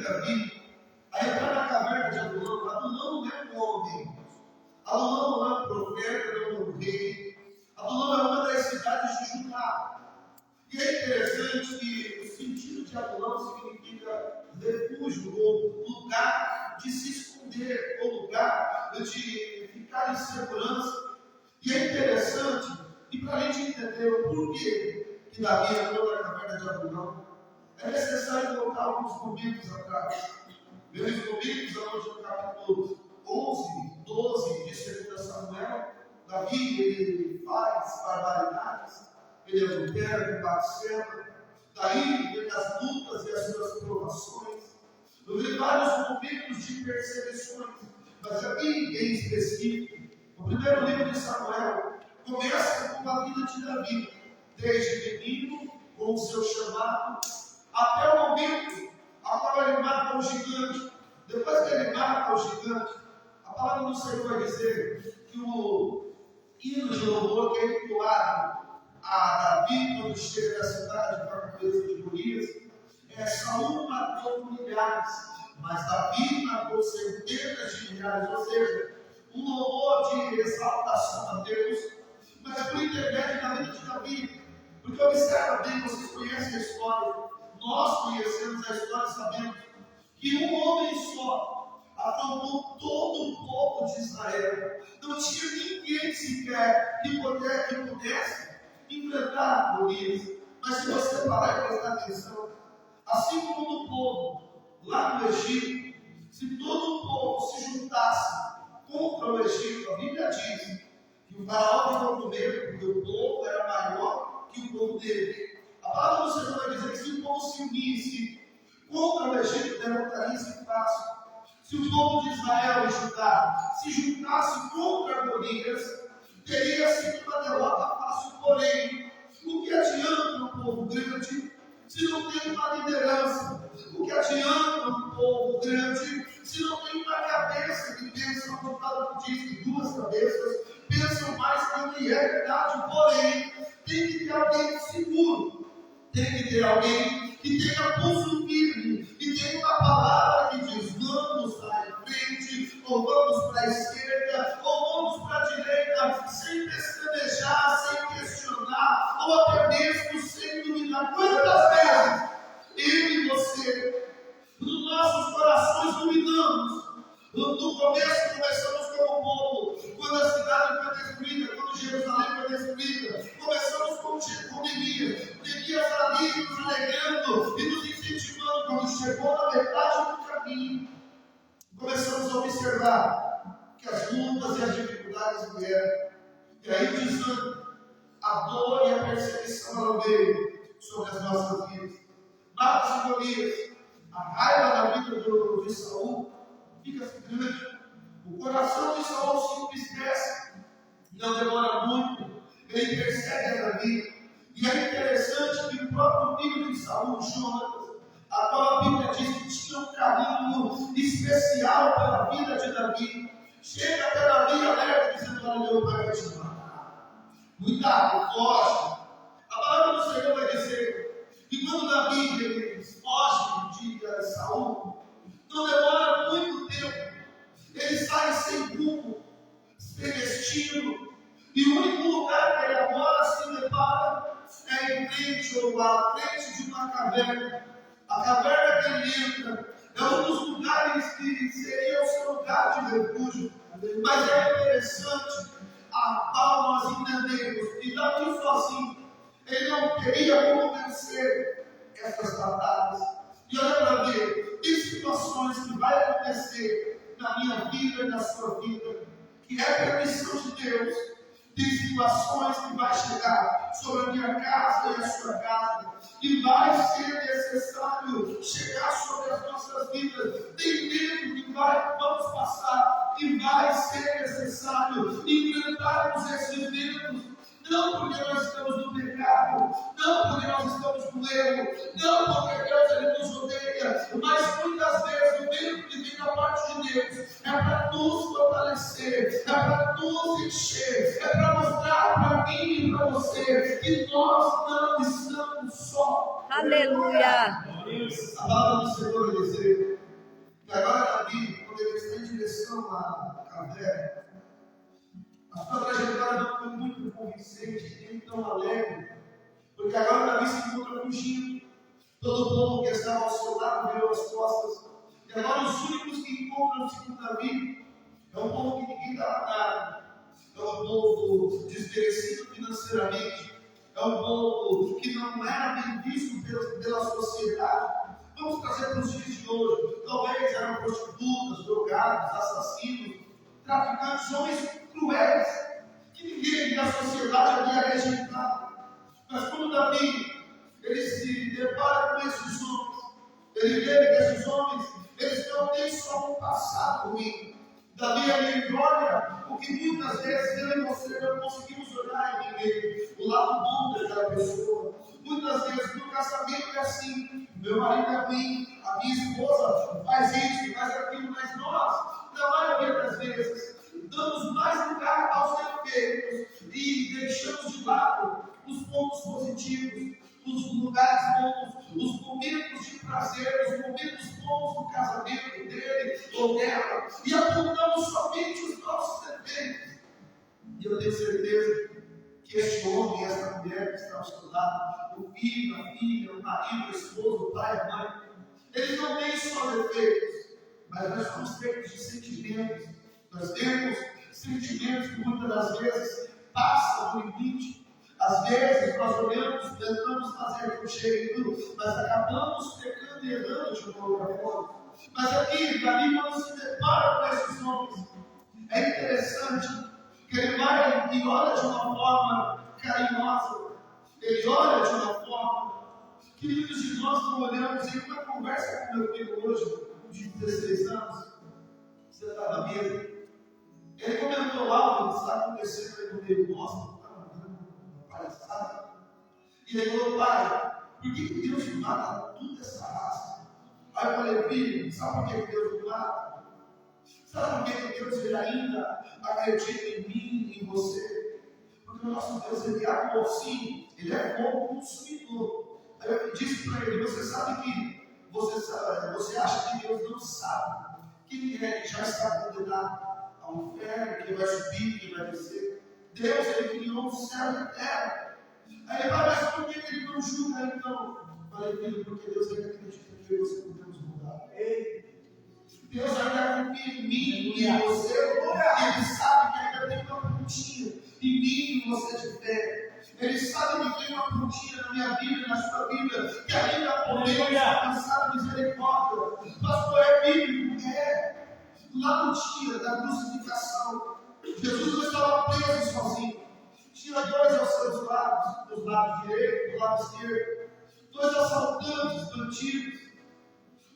Davi a entrar na caverna de Adulão. Adulão não é um homem, Adulão não é um profeta, não é um rei. Adulão é uma das cidades de Judá. E é interessante que o sentido de Adulão significa refúgio, ou lugar de se esconder, ou lugar de ficar em segurança. E é interessante, e para a gente entender o porquê que Davi entrou na caverna de Adulão, é necessário voltar alguns domingos atrás. Meus domingos, onde no capítulo 11, 12 de 2 Samuel, Davi ele faz barbaridades, ele adultera com Batseba, daí vem as lutas e as suas provações. Eu vi vários momentos de perseguições, mas aqui em específico, o primeiro livro de Samuel começa com a vida de Davi, desde menino, com o seu chamado, até o momento a qual ele mata o gigante. Depois que ele mata o gigante, a palavra do Senhor vai dizer que o hino de louvor que é entoado a Davi quando chega da cidade com a cabeça de Golias é: Saul matou milhares, mas Davi matou centenas de milhares. Ou seja, um louvor de exaltação a Deus, mas por intermédio da vida de Davi. Porque observa bem, vocês conhecem a história, nós conhecemos a história, sabemos que um homem só acalmou todo o povo de Israel. Não tinha ninguém sequer que pudesse enfrentar Golias. Mas se você parar e prestar atenção, assim como o povo lá no Egito, se todo o povo se juntasse contra o Egito, a Bíblia diz que o faraó ficou com medo, porque o povo era maior que o povo dele. A palavra do Senhor vai dizer que se o povo se unisse contra o Egito, derrotaria esse fácil. Se o povo de Israel e Judá se juntasse contra Golias, teria sido uma derrota fácil. Porém, o que adianta um povo grande se não tem uma liderança? O que adianta um povo grande se não tem uma cabeça que pensa, como o Paulo diz, que duas cabeças pensam mais que o que é verdade? Porém, tem que ter alguém seguro, tem que ter alguém que tenha pulso firme, que tenha uma palavra que diz: vamos para a frente, ou vamos para a esquerda, ou vamos para a direita, sem pestanejar, sem questionar, ou até mesmo sem duvidar. Quantas vezes eu e você, nos nossos corações, duvidamos? No começo começamos como povo, quando a cidade foi destruída, quando Jerusalém foi destruída, começamos com Neemias ali nos alegrando e nos incentivando. Quando chegou na metade do caminho, começamos a observar que as lutas e as dificuldades vieram, e aí o desânimo, a dor e a perseguição ela veio sobre as nossas vidas. Matas e Golias, a raiva da vida de Saul fica grande. O coração de Saul se entristece. Não demora muito. Ele persegue a Davi. E é interessante que o próprio filho de Saul, Jonatas, a qual a Bíblia diz que tinha um carinho especial pela vida de Davi, chega até Davi e alerta, dizendo: olha, meu pai vai te matar. Cuidado, foge. A palavra do Senhor vai dizer que quando Davi foge de Saul, não demora muito tempo, ele sai sem rumo, sem destino, e o único lugar que ele agora se depara é em frente ou à frente de uma caverna. A caverna que ele entra é um dos lugares que seria o seu lugar de refúgio. Mas é interessante a qual nós entendemos que Davi sozinho, ele não teria como vencer essas batalhas. E olha para ver, tem situações que vai acontecer na minha vida e na sua vida, que é permissão de Deus. Tem situações que vai chegar sobre a minha casa e a sua casa, e vai ser necessário chegar sobre as nossas vidas. Tem tempo que vamos passar, e vai ser necessário enfrentarmos esses tempos. Não porque nós estamos no pecado, não porque nós estamos no erro, não porque Deus ele nos odeia, mas muitas vezes o tempo que vem da parte de Deus é para nos fortalecer, é para nos encher, é para mostrar para mim e para você que nós não estamos só. Aleluia! A palavra do Senhor vai dizer E agora Davi, quando ele está em direção à caverna, a sua trajetória não foi muito convincente, nem tão alegre, porque agora Davi se encontra fugindo. Todo o povo que estava ao seu lado virou as costas. E agora os únicos que encontram-se com Davi é um povo que ninguém dava nada. É um povo desmerecido financeiramente. É um povo que não era bem visto pela sociedade. Vamos trazer para os dias de hoje. Talvez eram prostitutas, drogados, assassinos, traficantes, homens cruéis, que ninguém da sociedade havia rejeitado. Mas quando Davi ele se depara com esses homens, ele vê que esses homens eles não têm só um passado ruim. Davi ele olha o que muitas vezes eu e você não conseguimos olhar em ninguém, o lado bom daquela pessoa. Muitas vezes no casamento é assim: meu marido é ruim, a minha esposa faz isso, faz aquilo, mas nós, na maioria das vezes, damos mais lugar aos defeitos e deixamos de lado os pontos positivos, os lugares bons, os momentos de prazer, os momentos bons do casamento dele ou dela, e apontamos somente os nossos defeitos. E eu tenho certeza que este homem, essa mulher que está ao seu lado, o filho, a filha, o marido, a esposa, o pai, a mãe, eles não têm só defeitos, mas nós somos feitos de sentimentos. Nós temos sentimentos que muitas das vezes passam do limite. Às vezes nós olhamos, tentamos fazer com jeito, mas acabamos pecando e errando de uma outra forma. Mas aqui, Davi, quando se depara com esses homens, é interessante que ele vai e olha de uma forma carinhosa, ele olha de uma forma que muitos de nós não olhamos. Em uma conversa com meu filho hoje, de 16 anos, você está na mesa, ele comentou algo que está acontecendo aí no meio nosso. E ele falou: pai, por que Deus mata toda essa raça? Aí eu falei: filho, sabe por que Deus mata? Sabe por que Deus ele ainda acredita em mim e em você? Porque o nosso Deus ele é amor, sim, ele é bom consumidor. Aí eu disse para ele: você sabe que você acha que Deus não sabe que ele já está condenado ao inferno, que vai subir, que vai descer? Deus ele criou o céu e a terra. Aí ele fala: mas por que ele não julga então? Eu falei: filho, porque Deus ainda acredita que você podemos mudar. Deus ainda confia em mim e em você. Ele sabe que ainda tem uma pontinha em mim e em você de fé. Ele sabe que tem uma pontinha na minha vida e na sua vida, que ainda podemos alcançar a misericórdia. Pastor, é bíblico? É. Lá no dia da crucificação, Jesus não estava preso sozinho. Tinha dois aos seus lados, dos lados direito, do lado esquerdo, dois assaltantes bandidos.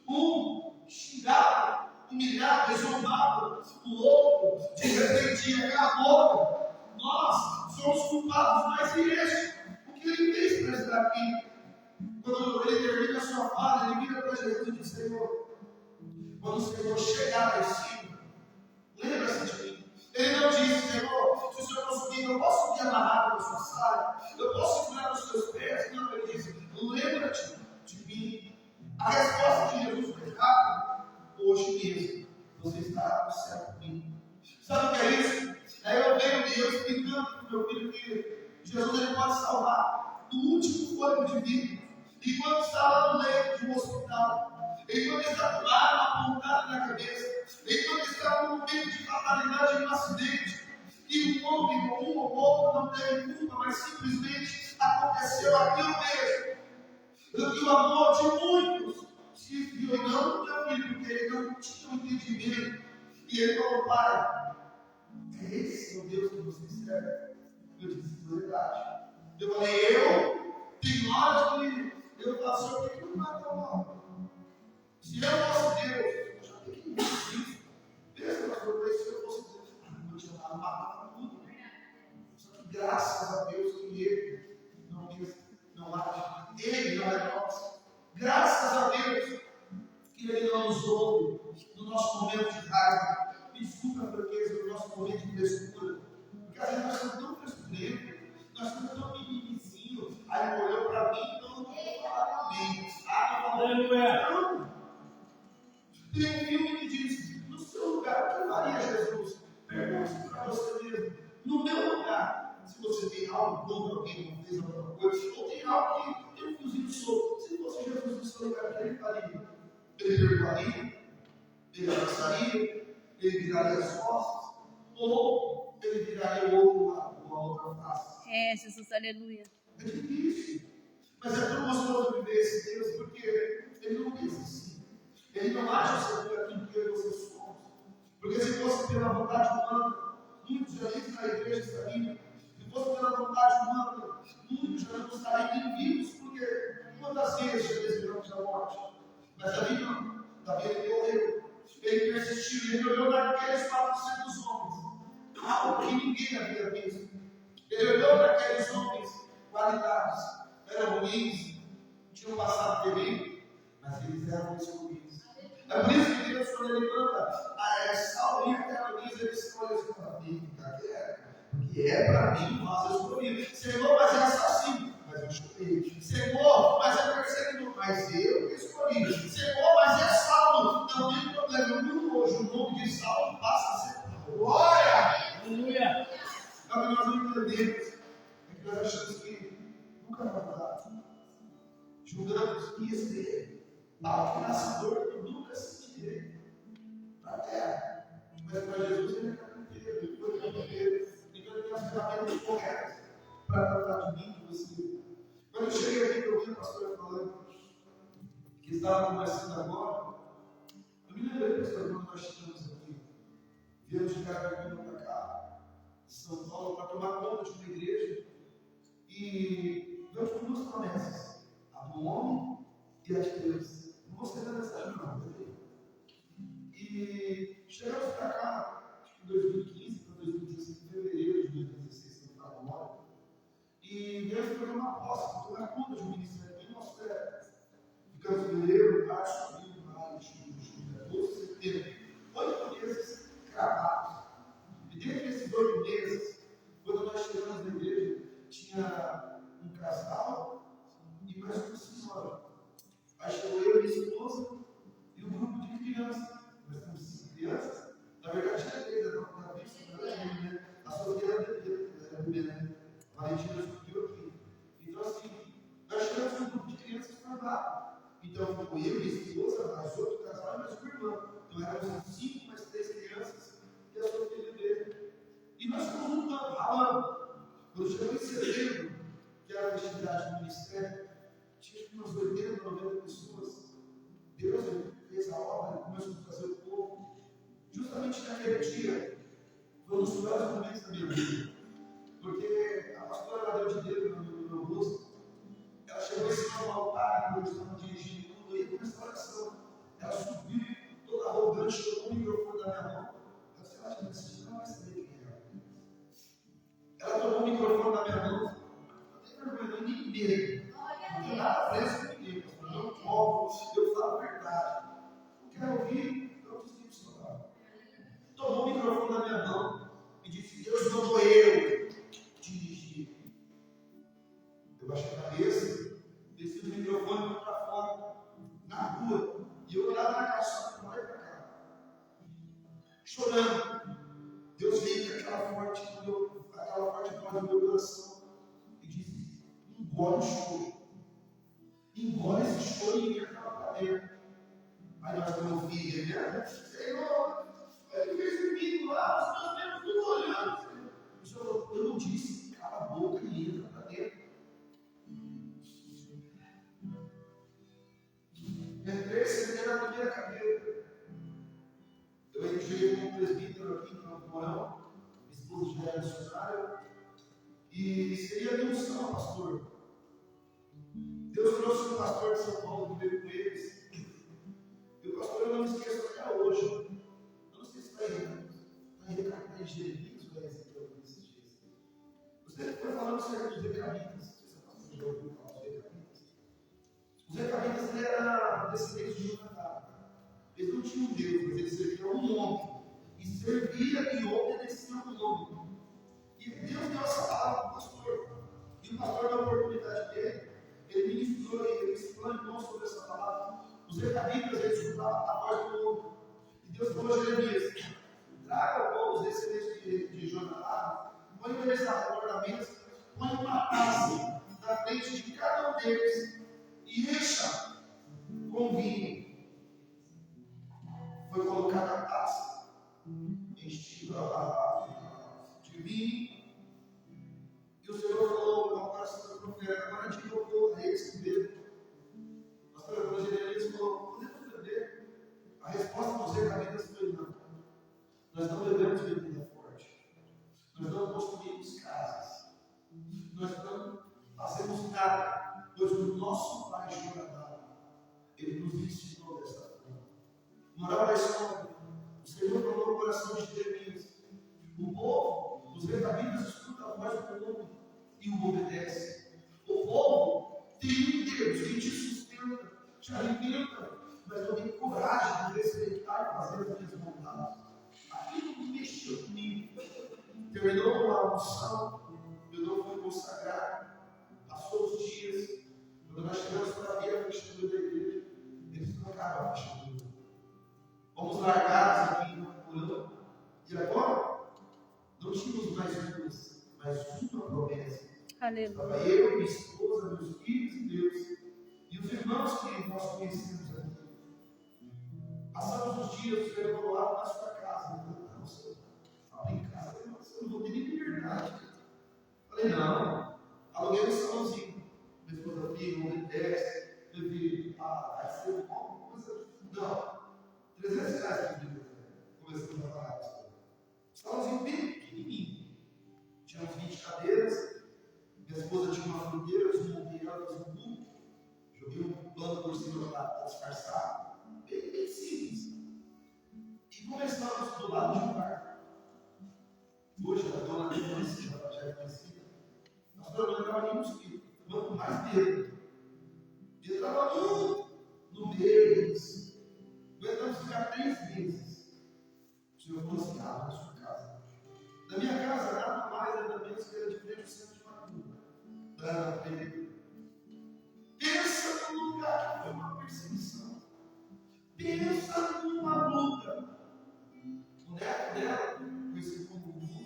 Um xingava, humilhava, zombava, o outro de repente cala a boca. Nós somos culpados, mas e este? O que ele fez para estar aqui? Quando ele termina a sua fala, ele vira para Jesus e diz: Senhor, quando o Senhor chegar lá em cima, lembra-se de mim. Ele não disse: Senhor, se o Senhor não subir, eu posso subir amarrado na sua saia, eu posso segurar nos seus pés. Não, ele disse: lembra-te de mim. A resposta de Jesus foi rápida: hoje mesmo você estará no céu comigo. Sabe o que é isso? Aí eu venho e eu explicando para o meu filho que Jesus ele pode salvar do último fôlego de vida, enquanto está lá no leito de um hospital, enquanto está com a arma apontada na cabeça, enquanto está no momento de fatalidade de um acidente, e um homem ou um ou outro não teve culpa, mas simplesmente aconteceu aquilo mesmo. E o amor de muitos se enviou não no meu filho, porque ele não tinha um entendimento. E ele falou: pai, é esse o Deus que você serve? Eu disse: verdade. Eu falei: tem horas que eu falo: Senhor, por que não mata o mal? Se eu fosse Deus, eu já tenho que ir isso. Pensa, mas se eu fosse Deus, eu vou te matar tudo. Só que graças a Deus que ele não age. Ele não é nosso. Graças a Deus que ele não nos ouve no nosso momento de raiva. Me desculpa, porque no nosso momento de frescura. Porque às vezes nós somos tão frescurentos, nós somos tão mimimizinhos. Aí ele olhou para mim, então não vou falar para mim. Não. Tem um filme No meu lugar, se você tem algo contra alguém, não fez alguma coisa, ou tem algo que tem um fiozinho solto, se fosse Jesus no seu lugar, o que ele faria? Ele perdoaria, ele abraçaria, ele viraria as costas, ou ele viraria o outro lado, uma outra face. Jesus, aleluia. É difícil, mas é tão gostoso viver esse Deus, porque ele não pensa assim. Ele não acha segundo aquilo que eu e você somos. Porque se fosse pela vontade humana, muitos já nem na igreja estariam. Se fosse pela vontade humana, muitos já não estariam vivos, porque quantas vezes já desejamos a morte? Mas Davi não. Davi ele morreu. Ele persistiu, ele olhou naqueles 400 homens, algo que ninguém havia visto. Ele olhou para aqueles homens, qualidades, eram ruins, tinham passado terrível, mas eles eram escolhidos. É por isso que Deus, quando ele manda Saulo ir até a Elisa, ele escolhe esse caminho, porque é para mim, mas eu escolhi. Senhor, mas é assassino, mas eu escolhi. Senhor, mas é perseguidor, mas eu escolhi. Senhor, mas é Saulo, não tem problema. Hoje o nome de Saulo passa a ser glória. Aleluia. É o que nós não entendemos. É que nós achamos que nunca vai mudar. Julgamos que esse nascedor que nunca sentirei na terra. Mas para Jesus ele é carpinteiro, ele foi carpinteiro. Então ele tem as ferramentas corretas para tratar de mim, de você. Quando eu cheguei aqui, eu ouvi o pastor falando que estava conversando agora. Eu me lembrei, pastor, quando nós chegamos aqui, viemos de Carpinteiro para cá, de São Paulo, para tomar conta de uma igreja. E Deus com duas promessas: a do homem e a de Deus. Não vou escrever a mensagem, não. E chegamos para cá, acho que em 2015 para 2016, em fevereiro de 2016, no Paraguai. E Deus foi uma aposta para tomar conta de um ministério bem nosso pé. Ficamos em fevereiro, março, abril, maio, junho, agosto, setembro. 8 meses cravados. E dentro desses 8 meses, quando nós chegamos na igreja, tinha um casal e mais uma senhora. Aí chegou eu e minha esposa e um grupo de crianças. Nós temos 5 crianças. Na verdade, tinha 3, era uma vista, né? A solteira era bebê, né? A Valentina escolheu aqui. Então, assim, nós chegamos um grupo de crianças formadas. Então, ficou eu e minha esposa, mais outro casal e mais uma irmã. Então, éramos 5 mais 3 crianças e a solteira dele. E nós fomos lutando, ralando. Quando chegou em setembro, que era a festividade do ministério, tinha umas 80, 90 pessoas. Deus fez a obra e começou a fazer o povo. Justamente naquele dia, foi um dos melhores momentos da minha vida. Porque a pastora ela deu de dedo no meu rosto. Ela chegou em cima do altar, quando eu estava dirigindo tudo, e começou a oração. Ela subiu, toda arrogante, tomou o microfone da minha mão. Eu disse, acho que você não vai saber quem é. Ela tomou o microfone da minha mão. Não tem vergonha de ninguém. Não tem nada preso comigo. Eu cobro, eu falo a verdade. Não quero ouvir, eu desisto de falar. Tomou o microfone da minha mão e disse: Deus mandou eu dirigir. Eu baixei a cabeça, desci o microfone para fora, na rua, e eu olhava na calçada para lá e para cá, chorando. Deus veio com aquela forte voz no meu coração e disse: engole o choro. Engole esse choro e entra para dentro. Aí nós estamos filhos, né? Senhor, ele fez comigo lá, os meus membros tudo olhando. O Senhor, eu não disse, cala a boca e entra para dentro. Entrei, sentei na primeira cadeira. Eu entrei com um presbítero aqui, no Porão, esposo de missionário, e seria a unção, pastor. Deus trouxe um pastor de São Paulo que veio com eles. E o pastor, eu não me esqueço até hoje. Eu não sei se está em Jeremias ou é Ezequiel nesses dias. Você foi falando sobre os recabitas. Você já ouviu falar dos recabitas? Os recabitas eram descendentes de Judá. Eles não tinham Deus, mas eles serviam um homem. E servia e obedecia um homem. E Deus deu essa palavra para o pastor. E o pastor, na oportunidade dele, ele ministrou e ele explanou sobre essa palavra. Os recabitas, eles escutavam a voz do povo. E Deus falou a Jeremias: traga o povo, os descendentes de Jonathan, eles ao redor da mesa, põe uma taça na frente de cada um deles e encha com vinho. Foi colocada a taça, enchida de vinho, e o Senhor falou ao coração do profeta: agora diga ao povo a eles que bebam. Pastor Jeremias falou: podemos beber? A resposta dos recabidas foi não. Nós não bebemos bebida forte. Nós não construímos casas. Nós não fazemos nada, pois o nosso Pai Jornal, Ele nos ensinou dessa forma. Moral da história: o Senhor falou no coração de Jeremias. O povo, os recabidas, escutam a voz do povo e o obedece. O povo tem um Deus que te sustenta, te alimenta, mas não tem coragem de respeitar e fazer as minhas vontades. Aquilo que mexeu comigo. Terminou a unção, eu não fui consagrar. Passou os dias, quando nós chegamos para ver a fechadura da igreja, eles trocaram a fechadura. Vamos largar aqui no porão. E agora, não tínhamos mais duas, mas uma promessa. Estava eu, minha esposa, meus filhos e Deus, e os irmãos que nós conhecemos aqui. Passamos os dias, o Senhor falou lá na sua casa. Eu falei: não, Senhor, fala em casa, eu não vou ter nem liberdade. Falei: não, aluguei um salãozinho. Minha esposa fica, obedece, meu filho, vai ser uma coisa. Não, R$300 por dia. Começamos a falar isso. Salãozinho bem pequenininho. Tinha uns 20 cadeiras. Minha esposa tinha uma fruteira, eu desmontei ela, fiz um burro. Joguei um pano por cima para disfarçar. Bem simples. E começamos do lado de um bar. Hoje a dona Denise, já é conhecida, nós trabalhávamos em mosquito, quanto mais medo. E trabalhando no mês, aguentamos ficar 3 meses. O Senhor falou assim: na sua casa. Na minha casa, nada mais, nada menos que era de frente ao centro de Macumba, da Pereira. Pensa num lugar que foi uma perseguição. Pensa numa luta. O neto dela, conhecido como Gugu,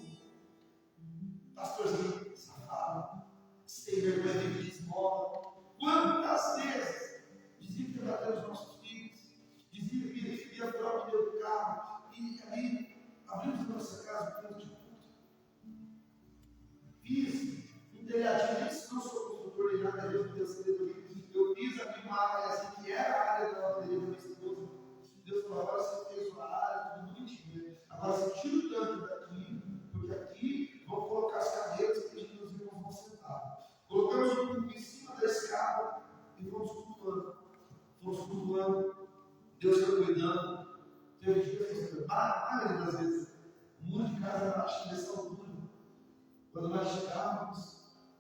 pastorzinho safado, sem vergonha de esmola. Quantas vezes dizia que ia bater os nossos filhos, dizia que ia furar o pneu do carro, e aí abrimos a nossa casa por conta de tudo. Fiz um telhadinho, nem se não sou construtor nem nada, Deus me deu sabedoria. Eu fiz aqui uma área assim, que era a área da lavanderia da minha esposa. Deus falou: agora você fez uma área, tudo bonitinho. Agora você tira o tanto daqui, porque aqui vão colocar as cadeiras que os irmãos vão sentar. Colocamos o público em cima da escada e fomos cultuando. Fomos cultuando. Deus foi cuidando. Teve dias, a maioria das vezes, o muro de casa era baixo dessa altura. Quando nós chegávamos,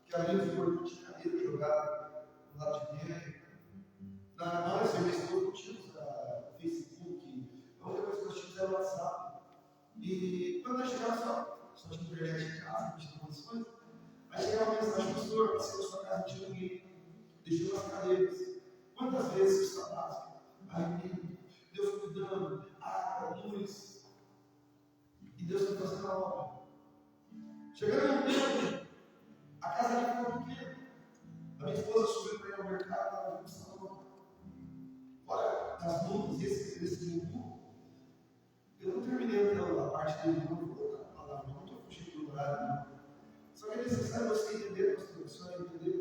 que abrimos o portão de cadeira jogado do lado de dentro. Nós, eu e minha esposa, não tínhamos Facebook, a única coisa que nós tínhamos era o WhatsApp. E quando nós chegávamos, só tinha internet em casa, não tinha condições. Aí chegava uma mensagem: pastor, passei na sua casa, não tinha ninguém, deixou as cadeiras. Quantas vezes isso passa? Aí, Deus cuidando, água, luz. E Deus foi fazendo a obra. Chegando no tempo, a casa ali ficou pequena. A minha esposa subiu para ir ao mercado, ela viu o salão. Fora das lutas, esse grupo, eu não terminei a parte dele, não vou colocar a palavra, não estou fugindo do horário. Só que é necessário você entender, pastor, a senhora entender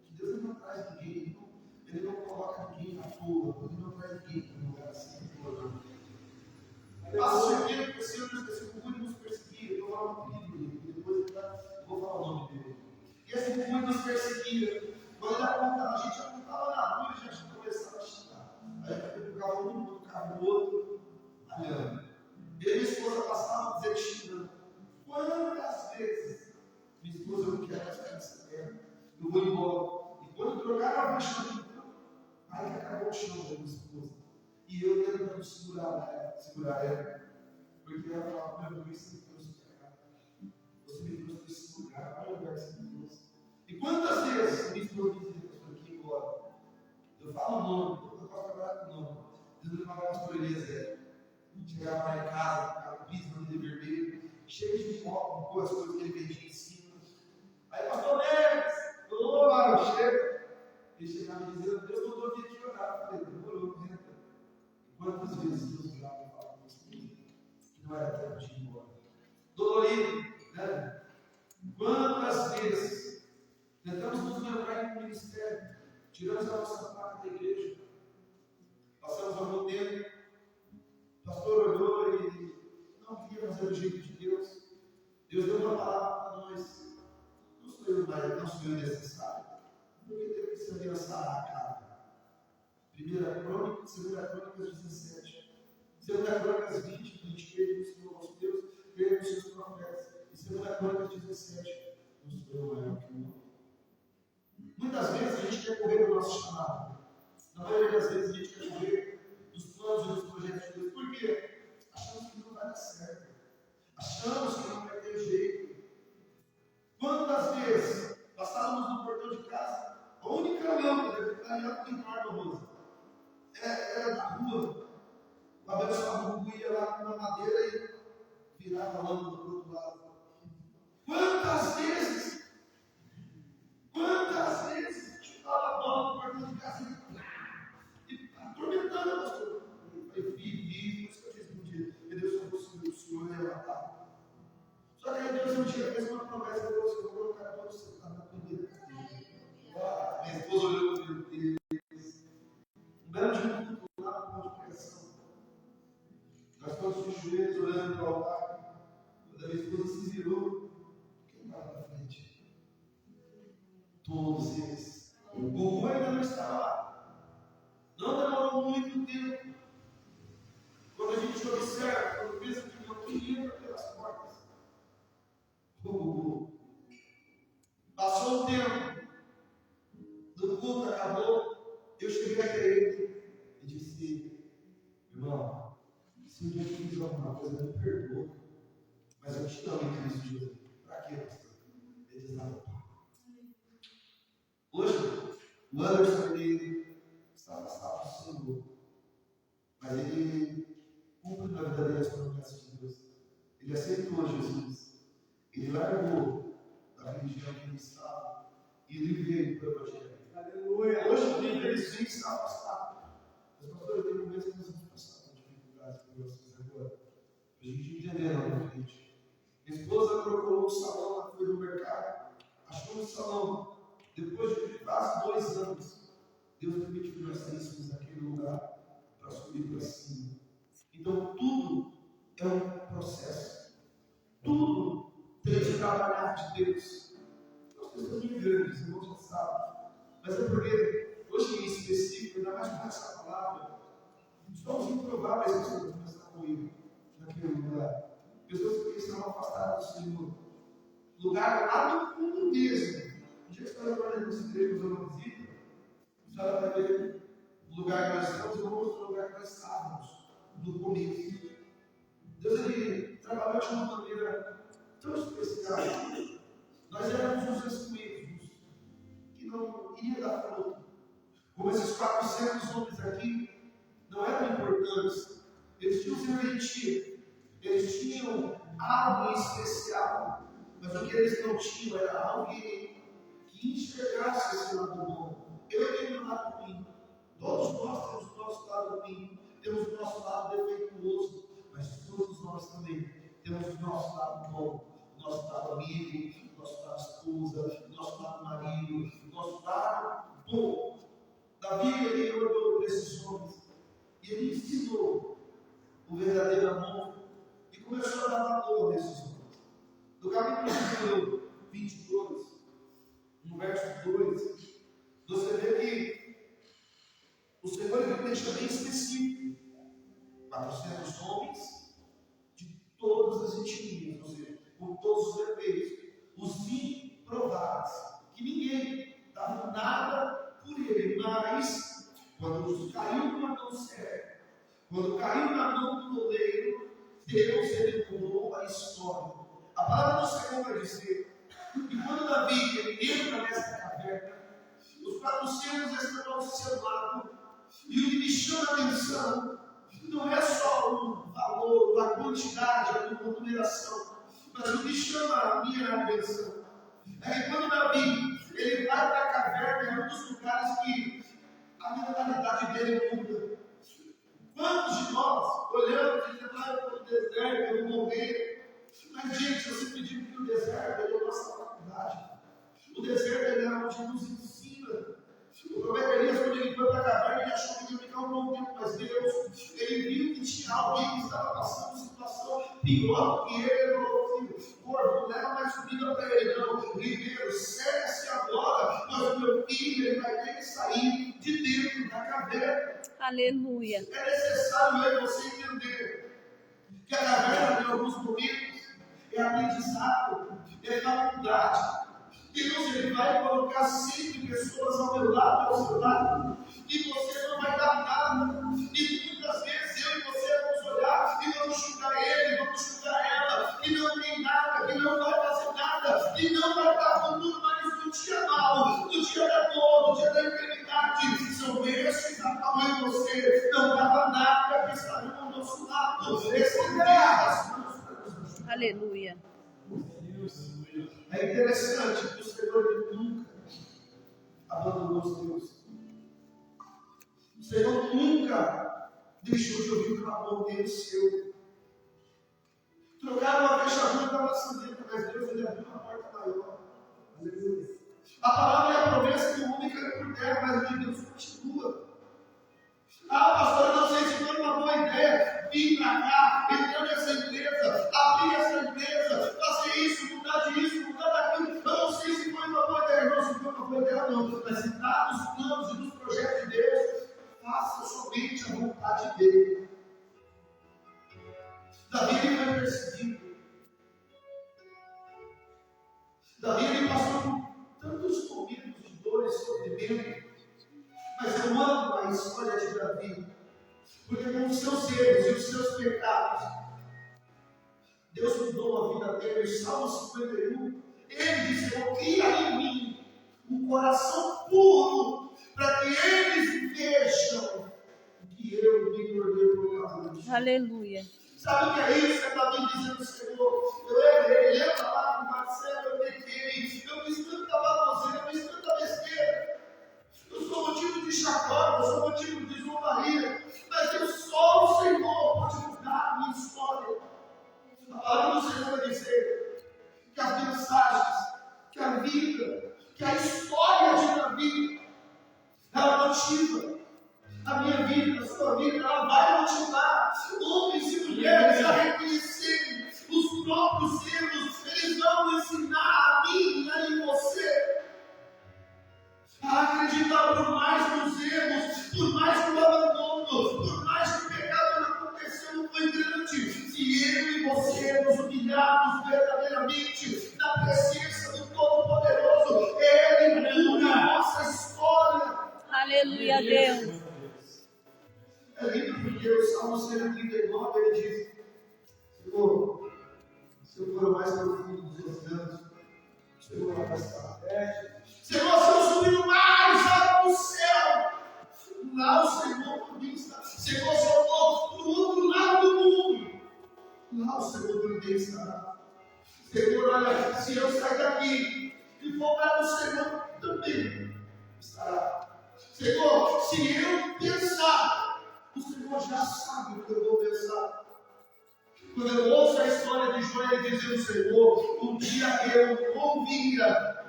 que Deus não traz ninguém, Ele não coloca ninguém à toa, Ele não traz ninguém para um lugar assim. Passa o tempo que esse Gugu nos perseguia. Eu vou falar um apelido dele, depois eu vou falar o nome dele. E esse Gugu nos perseguia. Quando ele apontava, a gente apontava na rua e já começava a xingar. Aí eu ficava um no carro do outro, olhando. E a minha esposa passava dizendo, xingando: quantas vezes minha esposa não quer mais ficar nessa terra, eu vou embora. E quando trocaram a faixa, aí que acabou o chão da minha esposa. E eu tentando segurar ela, porque ela falava: meu Deus, você me trouxe para cá, você me trouxe para esse lugar, olha o lugar que você me trouxe. E quantas vezes me esposa me dizia: pastor, aqui embora, eu falo o nome, eu posso trabalhar com o nome. Deus me falava: pastor Eliezer, chegava lá em casa, ficava pisando de vermelho, cheio de com as coisas que ele vendia em cima. Aí, pastor Neves, ô, Mário, chega. Ele chegava e dizia, Deus mandou vir aqui orar. Eu falei, demorou, né? Quantas vezes Deus virava e falava com você? Que não era tempo de ir embora. Dolorido, né? Quantas vezes tentamos nos lembrar do ministério, tiramos a nossa placa da igreja, passamos algum tempo, o pastor olhou e não queria fazer do jeito de Deus. Deus deu uma palavra para nós. Não sou eu necessário. Porque teve que se aliançar a casa. 1 Crônicas, 2 Crônicas 17. 2 Crônicas 20, 23, no Senhor nosso Deus, creio nos seus profetas. E 2 Crônicas 17, não sou eu maior que o mundo. Muitas vezes a gente quer correr do nosso chamado. Na maioria das vezes a gente quer correr dos planos e dos projetos de Deus. Por quê? Achamos que não vai dar certo. Achamos que não vai ter jeito. Quantas vezes passávamos no portão de casa, a única lâmpada que estava ali na Rosa era da rua. O abençoado Hugo ia lá na madeira e virava a lâmpada para o outro lado. Quantas vezes chutava a bola no portão de casa e atormentando, pastor. Eu vi, por isso que eu disse um dia, meu Deus, se o Senhor ia matar. Só que aí Deus um dia fez uma promessa, Deus, eu vou colocar para você estar na primeira cadeira. Minha esposa olhou para mim, um belo dia lá no ponto de pregação. Nós todos de joelhos olhando para o altar. Quando a minha esposa se virou, quem estava na frente? Todos eles. O Gugu ainda não estava lá. Não demorou muito tempo. Quando a gente observa, quando pensa que não entra pelas portas, o Gugu. Passou o tempo, do culto acabou, eu cheguei até ele e disse, irmão, se um dia eu fiz alguma coisa, me perdoa, mas eu te amo em Cristo Jesus. Para quê, pastor? Ele diz, nada. Hoje, o Anderson, ele está afastado do Senhor, mas ele cumpre na vida dele as promessas de Deus. Ele aceitou Jesus. Ele largou da religião que ele estava e ele veio para o Evangelho. Aleluia! Hoje, infelizmente, está afastado. Mas, pastor, eu tenho medo que nós vamos passar por dificuldades que nós fizemos agora. Para a gente entender lá na frente. Minha esposa procurou um salão, foi no mercado, achou um salão. Depois de quase 2 anos, Deus permitiu que nós saíssemos daquele lugar para subir para cima. Então, tudo é um processo. Tudo tem que trabalhar de Deus. Nós pessoas muito grandes, irmãos já sabem. Mas é porque, hoje em específico, ainda mais com essa palavra, somos improváveis pessoas que começaram com ele naquele lugar. Pessoas que estavam afastadas do Senhor. Lugar lá no fundo mesmo. Um dia que você vai fazer essa igreja, fazer uma visita, você vai ver o lugar que nós estamos, eu vou mostrar o lugar que nós estávamos no começo. Deus, ele trabalhou de uma maneira tão especial. Nós éramos os excluídos, que não iria dar fruto. Como esses 400 homens aqui não eram importantes, eles tinham serventia, eles tinham algo especial, mas o que eles não tinham era alguém que enxergasse esse lado bom. Eu tenho um lado ruim, todos nós temos o nosso lado ruim, temos o nosso lado defeituoso, mas todos nós também temos o nosso lado bom, o nosso lado amigo, o nosso lado esposa, o nosso lado marido, o nosso lado bom. Davi, ele olhou para esses homens e ele ensinou o verdadeiro amor e começou a dar valor nesses homens. No capítulo 22, no verso 2, você vê que o Senhor ele deixa bem específico: 400 homens de todas as etnias, ou seja, com todos os defeitos, os improváveis, que ninguém dava nada por ele, mas quando caiu numa mão certa, quando caiu na mão do oleiro, Deus ele mudou a história. A palavra do Senhor vai dizer que quando Davi ele entra nessa caverna, os 400 estão ao seu lado, e o que me chama a atenção não é só o valor, a quantidade, a remuneração, Mas o que chama a minha atenção é que quando Davi ele vai para a caverna, é um dos lugares que a mentalidade dele muda. Quantos de nós olhamos e dizemos, eu estou no deserto, eu vou morrer. Mas, gente, eu sempre digo que o deserto é a nossa faculdade. O deserto é onde nos ensina. O profeta Elias, quando ele foi para a caverna, ele achou que ia ficar um bom tempo, mas Deus, ele viu que tinha alguém que estava passando uma situação pior do que ele. Ele falou assim, não leva mais comida para ele, não. Ribeiro, segue-se agora, mas o meu filho ele vai ter que sair de dentro da caverna. Aleluia. É necessário eu e você entender que a caverna tem alguns momentos, é aprendizado, é faculdade. Deus ele vai colocar sempre pessoas ao meu lado, ao seu lado, e você não vai dar nada. E muitas vezes eu e você vamos olhar e vamos julgar ele, vamos julgar ela, que não tem nada, que não vai fazer nada, que não vai estar com tudo mais no dia mal, no dia da dor, no dia da enfermidade. São esses a qual eu e você não dava nada, que estariam ao nosso lado, estender as mãos para nos ajudar. Aleluia. É interessante que o Senhor nunca abandonou os teus. O Senhor nunca deixou de ouvir o clamor dele seu. Trocaram uma fechadura da maçaneta, mas Deus ele abriu uma porta maior. Aleluia. A palavra é a promessa que o homem cai por terra, mas o de Deus continua. Pastor, eu não sei se foi uma boa ideia vir para cá, entrar nessa empresa, abrir essa empresa, fazer isso, mudar disso, mudar daquilo. Eu não sei se foi uma boa ideia, não, se foi uma boa ideia, não. Mas se está nos planos e nos projetos de Deus, faça somente a vontade dele. Davi ele foi perseguido. Davi ele passou por tantos momentos de dor e sofrimento. Mas eu amo a história de Davi, porque com os seus erros e os seus pecados, Deus mudou a vida dele. Em Salmo 51, ele disse, eu cria em mim um coração puro, para que eles vejam que eu me tornei por causa disso. Aleluia. Sabe o que é isso? É Davi dizendo, Senhor, eu errei, lembra lá com Marcelo, eu pequei, eu fiz tanta baboseira, eu fiz tanta besteira. Eu sou motivo de chacota, eu sou motivo de zombaria, mas só o Senhor pode mudar a minha história. A palavra do Senhor vai dizer que as mensagens, que a vida, que a história de Davi, ela motiva a minha vida, a sua vida, ela vai motivar homens e mulheres a reconhecerem os próprios erros. Eles vão ensinar a mim e a você a acreditar por mais que os erros, por mais que o abandono, por mais que o pecado não aconteceu, não foi grande. Se eu e você nos humilharmos verdadeiramente na presença do Todo-Poderoso, Ele muda a nossa história. Aleluia, Deus. É lindo porque o Salmo 139 ele diz, Senhor, se eu for mais profundo dos oceanos, o Senhor vai estar perto. Senhor, se eu subir mais alto no céu, lá o Senhor também está. Senhor, se eu for para o outro lado do mundo, lá o Senhor também estará. Senhor, olha, se eu sair daqui e for para o Senhor também estará. Senhor, se eu pensar, o Senhor já sabe o que eu vou pensar. Quando eu ouço a história de Joel dizendo, Senhor, um dia eu ouvia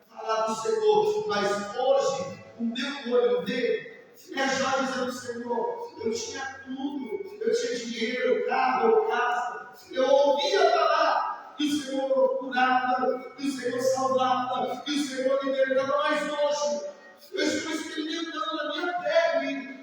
falar do Senhor, mas hoje o meu olho vê. É Jó dizendo, Senhor, eu tinha tudo, eu tinha dinheiro, carro, casa, eu ouvia falar que o Senhor curava, que o Senhor salvava, que o Senhor libertava, mas hoje eu estou experimentando na minha pele.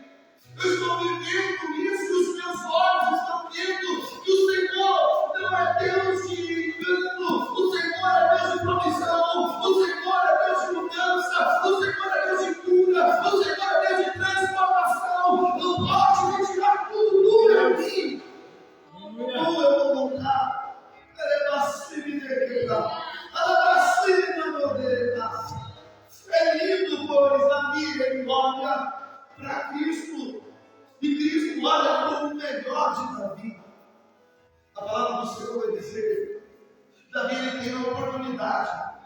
Eu estou vivendo isso, que os meus olhos estão vendo que o Senhor não é Deus de engano, o Senhor é Deus de provisão, o Senhor é Deus de mudança, o Senhor é Deus de cura, o Senhor é Deus de transformação. Não pode me tirar tudo do mim. Como eu vou voltar? É lindo, pois, a vida ele olha para Cristo. E Cristo olha como o melhor de Davi. A palavra do Senhor vai dizer Davi ele tem a oportunidade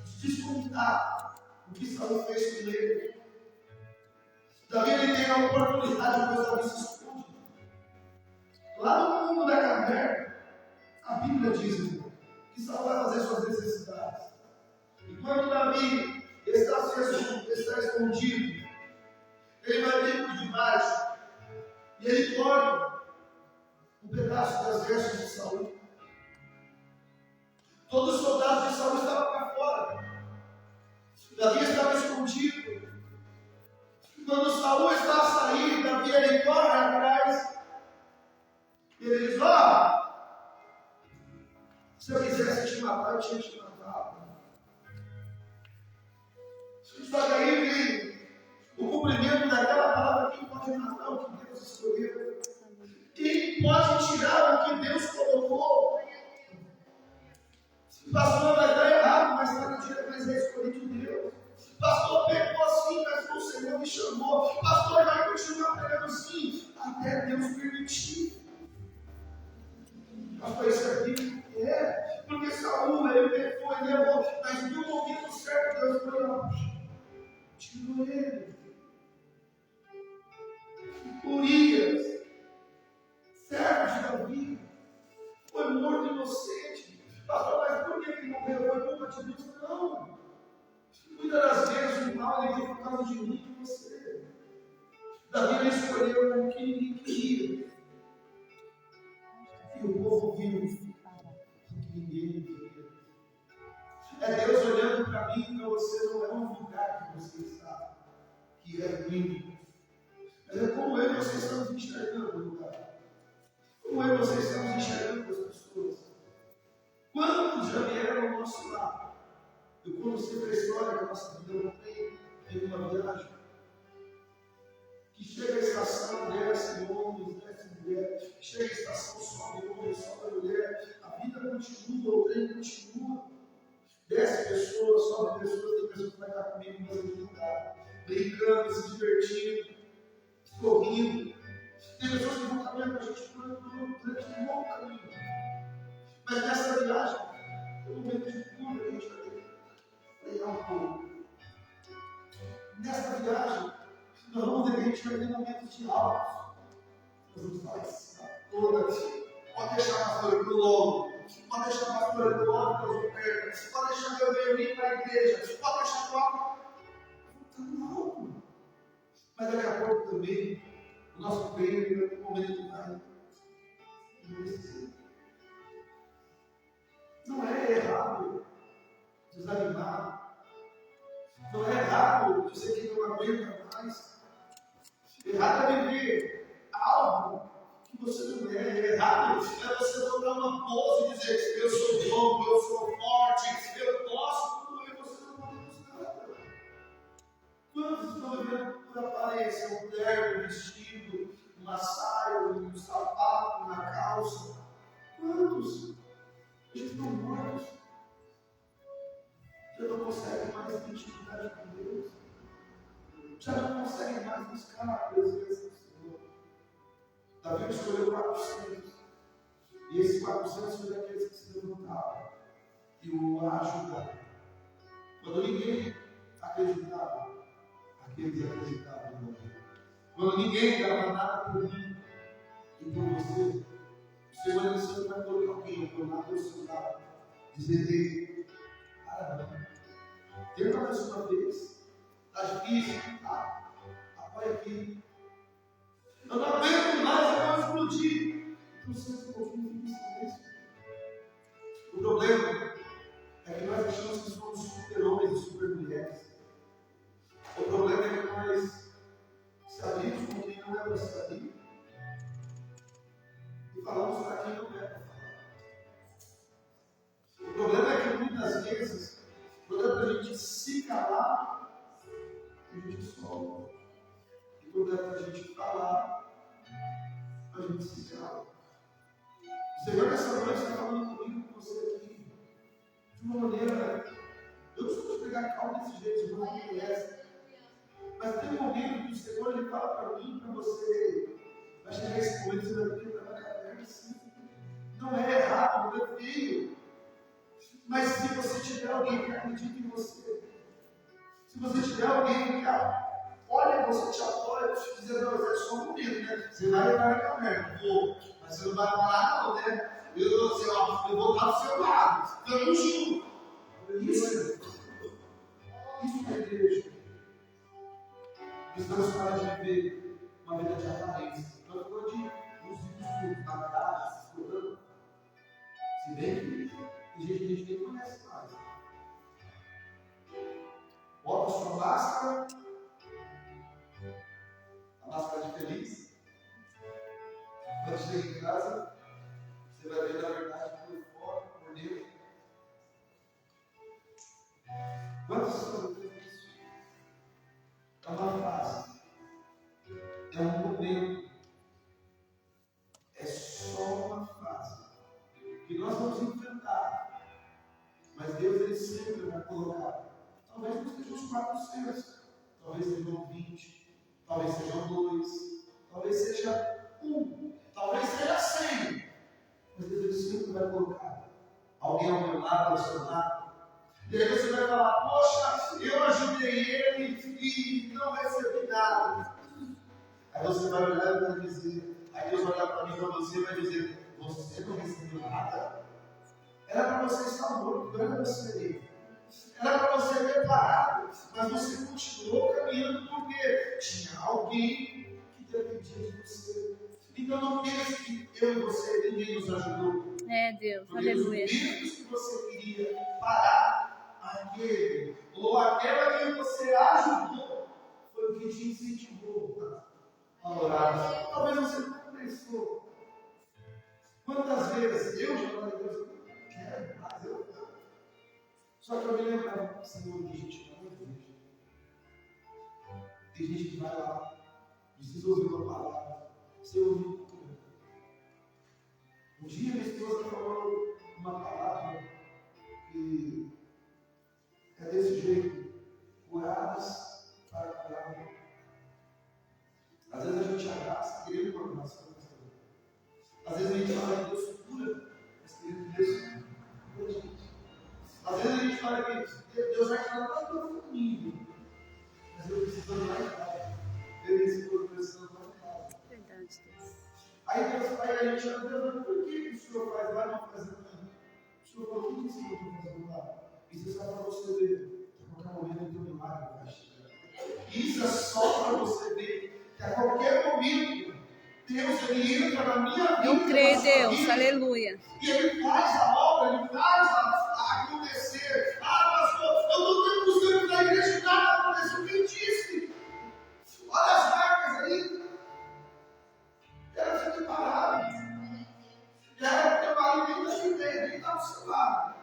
de descontar o que Saul fez com ele. Davi ele tem a oportunidade, pois Davi se esconde. Lá no mundo da caverna, a Bíblia diz, irmão, que Saul vai fazer suas necessidades. E quando Davi está escondido, ele vai vir por debaixo e ele corta um pedaço das vestes de Saul. Todos os soldados de Saul estavam para fora. Davi estava escondido. Quando Saul está a sair, Davi ele corre atrás. E ele diz: se eu quisesse te matar, eu tinha te matado. Só que aí vem o cumprimento daquela palavra: quem pode matar o que Deus escolheu? Quem pode tirar o que Deus colocou? Pastor, vai dar errado, mas está no dia que é escolhido de Deus. Pastor, pegou assim, mas o Senhor me chamou. Pastor, vai continuar pegando assim, até Deus permitir. Pastor, isso aqui porque Saul, ele pegou, ele levou, mas no momento certo, Deus foi lá, tirou ele. Urias, servo de Davi, foi morto inocente. Pastor, mas por que ele morreu? Foi culpa de Deus? Não. Muitas das vezes o mal ele veio por causa de mim e de você. Davi ele escolheu o que ninguém queria. E o povo viu o que ninguém queria. É Deus olhando para mim e para você, não é um lugar que você está, que é ruim. Mas é como eu e você estamos enxergando o lugar. Como eu e você estamos enxergando as pessoas. Quantos já vieram ao nosso lado? Eu conheço a história que a nossa vida não tem em uma viagem. Que chega a estação, desce homens, desce mulher. Chega a estação, sobe homem, sobe mulher. A vida continua, o trem continua. Desce pessoas, sobe pessoas. Tem pessoas que vai estar comigo no mesmo lugar. Brincando, se divertindo, sorrindo. Tem pessoas que vão caminhando com a gente durante um longo caminho. Mas nessa viagem, tem um momento de curva que a gente vai ter que frear um pouco. Nessa viagem, nós vamos ver que a gente vai ter momentos de altos. Nós vamos falar assim, toda. Pode deixar a pastora para o longo. Pode deixar a pastora para o alto, que eu vou perto. Pode deixar meu veio para a igreja. Pode deixar para o alto. Não. Mas daqui a pouco também, o nosso veio, no momento vai envelhecer. Não é errado desanimar. Não é errado dizer que não aguenta mais. Errado é viver algo que você não é. Errado é você botar uma pose e dizer: eu sou bom, eu sou forte, eu posso, tudo e você não pode nada. Quantos estão vivendo por aparência? Um terno, um vestido, uma saia, um sapato, uma calça. Quantos? Eles estão mortos. Já não conseguem mais ter intimidade com Deus. Já não conseguem mais buscar a presença do Senhor. Davi escolheu 400. E esses 400 foram aqueles que se levantavam e o ajudaram. Quando ninguém acreditava, aqueles acreditavam em Deus. Quando ninguém dava nada por mim e por você, o Senhor é o Senhor vai colocar alguém ao lado do seu lado, dizer: cara, não. Tenta mais uma vez. Está difícil? Tá. Apoia aqui. Eu não aguento mais, eu vou explodir. Então senta um pouquinho de silêncio. O problema é que nós achamos que somos super-homens e super-mulheres. O problema é que nós sabemos com quem não é para saber. E falamos para quem não é para falar. O problema é que muitas vezes, quando é para a gente se calar, a gente solta. E quando é para a gente falar, a gente se cala. O Senhor nessa noite está falando comigo, com você aqui, de uma maneira. Eu não sou de pegar calma desse jeito, não me conhece. Mas tem um momento que o Senhor ele fala para mim, para você. Vai chegar esse momento, você vai ter que trabalhar. Não é errado, não é feio. Mas se você tiver alguém que acredita em você, se você tiver alguém que olha, você te apoia, te dizer, não, é só um momento, né? Você vai entrar na caverna, vou, mas você não vai parar não, né? Eu vou estar do seu lado, estamos juntos. Isso é igreja. Precisamos parar de viver uma vida de aparência. Então, eu estou de uns na verdade, explorando. Se bem que tem gente que a gente nem conhece mais. Bota sua máscara, a máscara de feliz. Quando chega em casa, você vai ver na verdade por fora, por dentro. Quantos são isso? É uma fase, é um momento, é só uma fase que nós vamos enfrentar. Mas Deus ele sempre vai colocar. Talvez não sejam os 400, talvez sejam 20, talvez sejam 2, talvez seja 1, talvez seja 100. Mas Deus ele sempre vai colocar alguém ao meu lado, ao seu lado. E aí você vai falar, poxa, eu ajudei ele e não recebi nada. Aí você vai olhar e vai dizer, aí Deus vai olhar para mim e para você e vai dizer, você não recebeu nada? Era para você estar morto, não era para você. Era para você ter parado, mas você continuou caminhando porque tinha alguém que dependia de você. Então não pense que eu e você, ninguém nos ajudou. É Deus, Porque aleluia. os momentos que você queria parar, aquele ou aquela que você ajudou, foi o que te incentivou a orar. Talvez você não pensou. Quantas vezes eu já falei, Deus, eu não quero, mas eu não. Só que eu me lembrava, Senhor, que a gente não vejo. Tem gente que vai lá, precisa ouvir uma palavra, você ouviu. Um dia minha esposa falou uma palavra que é desse jeito, curadas para curar. Às vezes a gente abraça, querendo uma oração. Às vezes a gente fala que Deus cura, mas querendo que Deus cura a gente. Às vezes a gente fala que Deus vai falar lá comigo, mas eu preciso ir lá em casa. Eu preciso precisando lá em casa. Verdade, Deus. Aí Deus faz a gente, Deus, por que o Senhor faz lá e não faz aqui? O Senhor falou, o que o Senhor está fazendo lá? Isso é só para você ver, que a qualquer momento o teu milagre vai chegar. Isso é só para você ver, que a qualquer momento Deus ele entra na minha vida. Eu creio, Deus, vida, aleluia. e ele faz a obra, ele faz a acontecer. Ah, pastor, eu não estou buscando na igreja e nada aconteceu. Quem disse? Olha as marcas aí. Quero ficar parado. Quero que o marido nem está chutando, nem está do seu lado.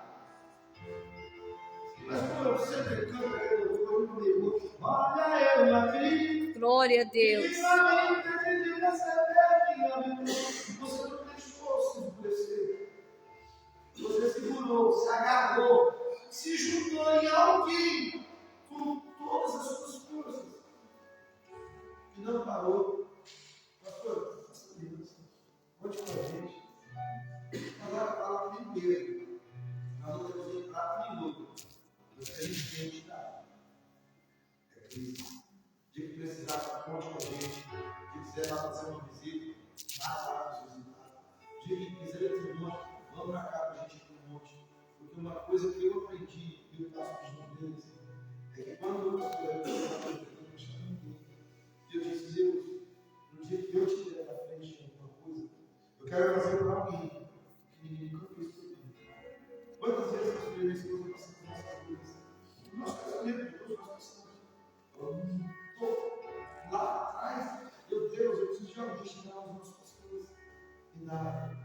Mas quando você brincando, eu comigo, olha eu aqui. Glória a Deus. Você não deixou se endurecer. Você segurou, se agarrou, se juntou em alguém com todas as suas forças. E não parou. Pastor, Deus, conte com a gente. Agora fala primeiro. Nós não temos nem prato nem ouro. Nós queremos identidade. É Cristo. De que precisar, conte com a gente. De quiser lá fazer uma visita, vá lá nos visitar. De que quiser ir para o monte, vamos na casa para a gente ir para o monte. Porque uma coisa que eu aprendi e eu faço para os meus deles é que quando eu estou esperando, eu disse, Deus, no dia que eu estiver na frente de alguma coisa, eu quero fazer para alguém que ninguém nunca fez por mim. Quantas vezes eu escolhi minha esposa passando por nossas coisas? No nosso casamento, todos nós passamos. Lá atrás, meu Deus, eu preciso de alguém chegar aos nossos pastores e nada.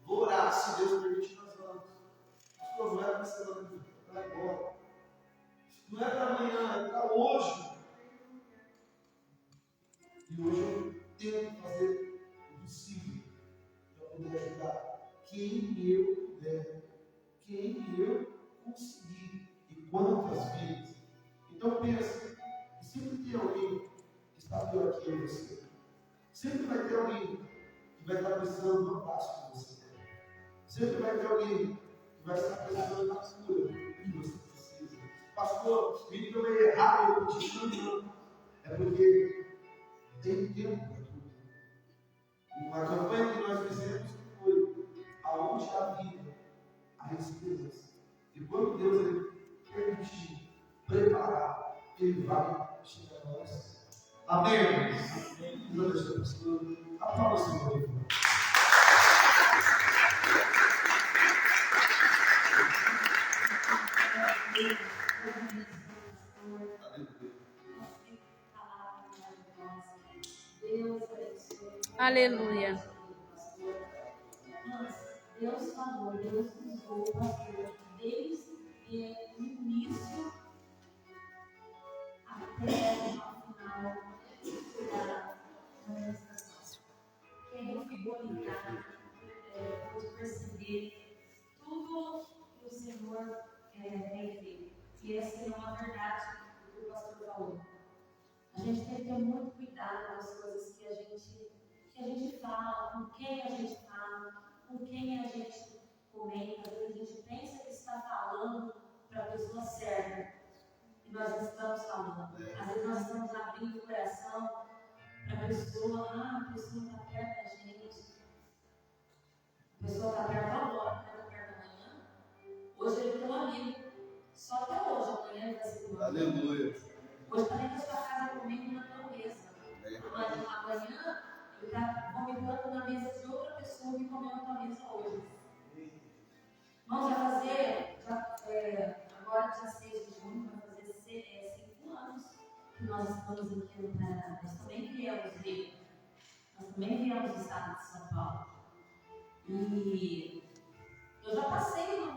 Vou orar, se Deus permitir, nós vamos. Pastor, não é para semana, é para agora. Não é para amanhã, é para hoje. E hoje eu tento fazer o possível para poder ajudar quem eu puder, quem eu conseguir e quantas vezes. Então pensa que sempre tem alguém que está pior que você. Sempre vai ter alguém que vai estar precisando de um abraço de você. Sempre vai ter alguém que vai estar precisando da cura que você precisa. Pastor, me deu errado, eu continuo. É porque tem tempo para tudo. Uma campanha que nós fizemos foi aonde a vida, a esperança. E quando Deus ele permitir preparar, Ele vai chegar a nós. Amém, irmãos? Amém. Deus abençoe, pastor. Aplauda o Senhor. Aleluia. Deus falou, Deus usou o pastor desde o início até o final da manifestação. Quem não ficou ligado pode perceber tudo que o Senhor tem feito. E essa é uma verdade que o pastor falou. A gente tem que ter muito cuidado com as coisas que a gente fala, com quem a gente fala, com quem a gente comenta. Às vezes a gente pensa que está falando para a pessoa certa e nós não estamos falando. Às vezes nós estamos abrindo o coração para a pessoa, a pessoa está perto da gente. A pessoa está perto agora, está perto amanhã. Hoje ele tem um amigo, só até hoje, amanhã ele vai ser um amigo. Aleluia. Hoje também na sua casa comigo na tua mesa. Amanhã eu está vomitando na mesa de outra pessoa que comeu na tua mesa hoje. Vamos fazer, agora dia 6 de junho, vai fazer 5 anos que nós estamos aqui no Paraná. Nós também viemos do estado de São Paulo. E eu já passei uma